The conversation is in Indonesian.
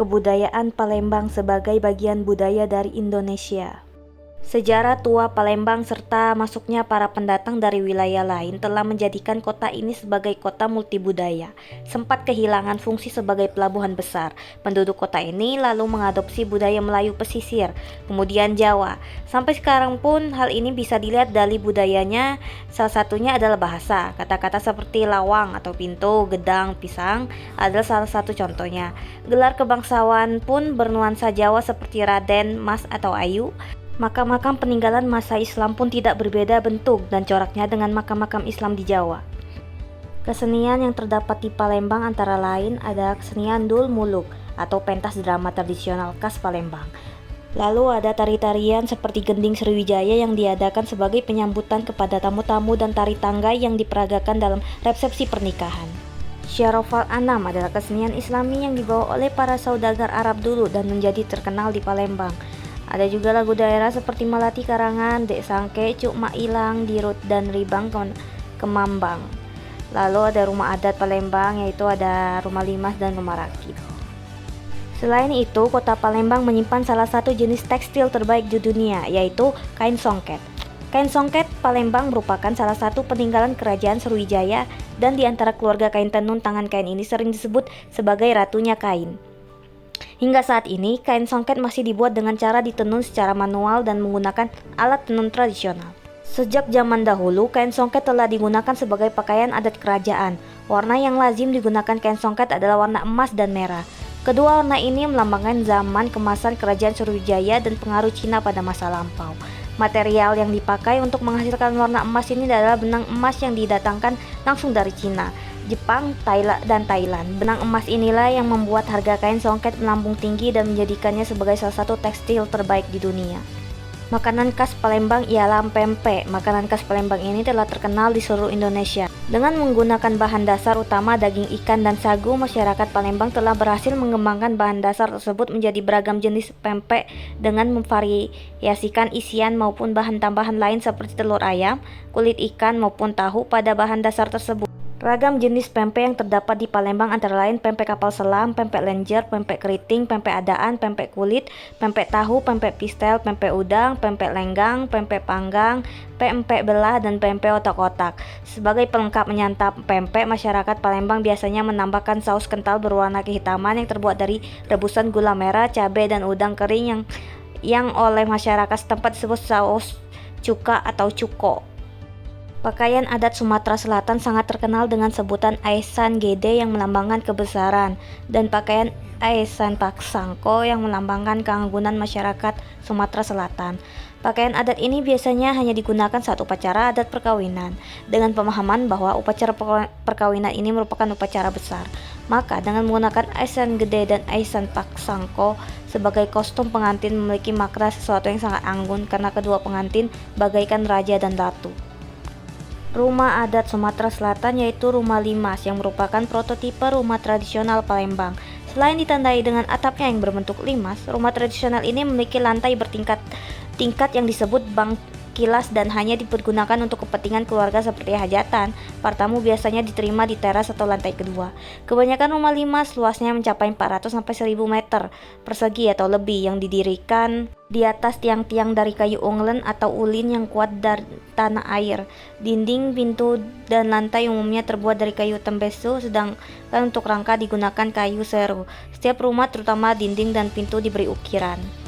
Kebudayaan Palembang sebagai bagian budaya dari Indonesia. Sejarah tua Palembang serta masuknya para pendatang dari wilayah lain telah menjadikan kota ini sebagai kota multibudaya. Sempat kehilangan fungsi sebagai pelabuhan besar. Penduduk kota ini lalu mengadopsi budaya Melayu pesisir, kemudian Jawa. Sampai sekarang pun hal ini bisa dilihat dari budayanya. Salah satunya adalah bahasa. Kata-kata seperti lawang atau pintu, gedang, pisang adalah salah satu contohnya. Gelar kebangsawan pun bernuansa Jawa seperti Raden, Mas atau Ayu. Makam-makam peninggalan masa Islam pun tidak berbeda bentuk dan coraknya dengan makam-makam Islam di Jawa. Kesenian yang terdapat di Palembang antara lain adalah kesenian Dul Muluk atau pentas drama tradisional khas Palembang. Lalu ada tari-tarian seperti Gending Sriwijaya yang diadakan sebagai penyambutan kepada tamu-tamu dan tari tanggai yang diperagakan dalam resepsi pernikahan. Syarofal Anam adalah kesenian Islami yang dibawa oleh para saudagar Arab dulu dan menjadi terkenal di Palembang. Ada juga lagu daerah seperti Melati Karangan, Dek Sangke, Cuk Mak Ilang, Dirut dan Ribang Kemambang. Lalu ada rumah adat Palembang, yaitu ada Rumah Limas dan Rumah Rakit. Selain itu, kota Palembang menyimpan salah satu jenis tekstil terbaik di dunia, yaitu kain songket. Kain songket Palembang merupakan salah satu peninggalan kerajaan Sriwijaya dan di antara keluarga kain tenun tangan kain ini sering disebut sebagai ratunya kain. Hingga saat ini, kain songket masih dibuat dengan cara ditenun secara manual dan menggunakan alat tenun tradisional. Sejak zaman dahulu, kain songket telah digunakan sebagai pakaian adat kerajaan. Warna yang lazim digunakan kain songket adalah warna emas dan merah. Kedua warna ini melambangkan zaman kemasan kerajaan Sriwijaya dan pengaruh Cina pada masa lampau. Material yang dipakai untuk menghasilkan warna emas ini adalah benang emas yang didatangkan langsung dari Cina, Jepang, dan Thailand. Benang emas inilah yang membuat harga kain songket melambung tinggi dan menjadikannya sebagai salah satu tekstil terbaik di dunia. Makanan khas Palembang ialah pempek. Makanan khas Palembang ini telah terkenal di seluruh Indonesia. Dengan menggunakan bahan dasar utama daging ikan dan sagu, masyarakat Palembang telah berhasil mengembangkan bahan dasar tersebut menjadi beragam jenis pempek dengan memvariasikan isian maupun bahan tambahan lain seperti telur ayam, kulit ikan maupun tahu pada bahan dasar tersebut. Ragam jenis pempek yang terdapat di Palembang antara lain pempek kapal selam, pempek lenjer, pempek keriting, pempek adaan, pempek kulit, pempek tahu, pempek pistel, pempek udang, pempek lenggang, pempek panggang, pempek belah, dan pempek otak-otak. Sebagai pelengkap menyantap pempek, masyarakat Palembang biasanya menambahkan saus kental berwarna kehitaman yang terbuat dari rebusan gula merah, cabai, dan udang kering yang oleh masyarakat setempat disebut saus cuka atau cuko. Pakaian adat Sumatera Selatan sangat terkenal dengan sebutan Aisan Gede yang melambangkan kebesaran dan pakaian Aisan Paksangko yang melambangkan keanggunan masyarakat Sumatera Selatan. Pakaian adat ini biasanya hanya digunakan saat upacara adat perkawinan, dengan pemahaman bahwa upacara perkawinan ini merupakan upacara besar. Maka dengan menggunakan Aisan Gede dan Aisan Paksangko sebagai kostum pengantin memiliki makna sesuatu yang sangat anggun karena kedua pengantin bagaikan raja dan ratu. Rumah adat Sumatera Selatan yaitu Rumah Limas yang merupakan prototipe rumah tradisional Palembang. Selain ditandai dengan atapnya yang berbentuk limas, rumah tradisional ini memiliki lantai bertingkat yang disebut bang kilas dan hanya dipergunakan untuk kepentingan keluarga seperti hajatan. Para tamu biasanya diterima di teras atau lantai kedua. Kebanyakan rumah limas luasnya mencapai 400 sampai 1000 meter persegi atau lebih yang didirikan di atas tiang-tiang dari kayu unglen atau ulin yang kuat dari tanah air. Dinding, pintu, dan lantai umumnya terbuat dari kayu tembesu, sedangkan untuk rangka digunakan kayu seru. Setiap rumah, terutama dinding dan pintu, diberi ukiran.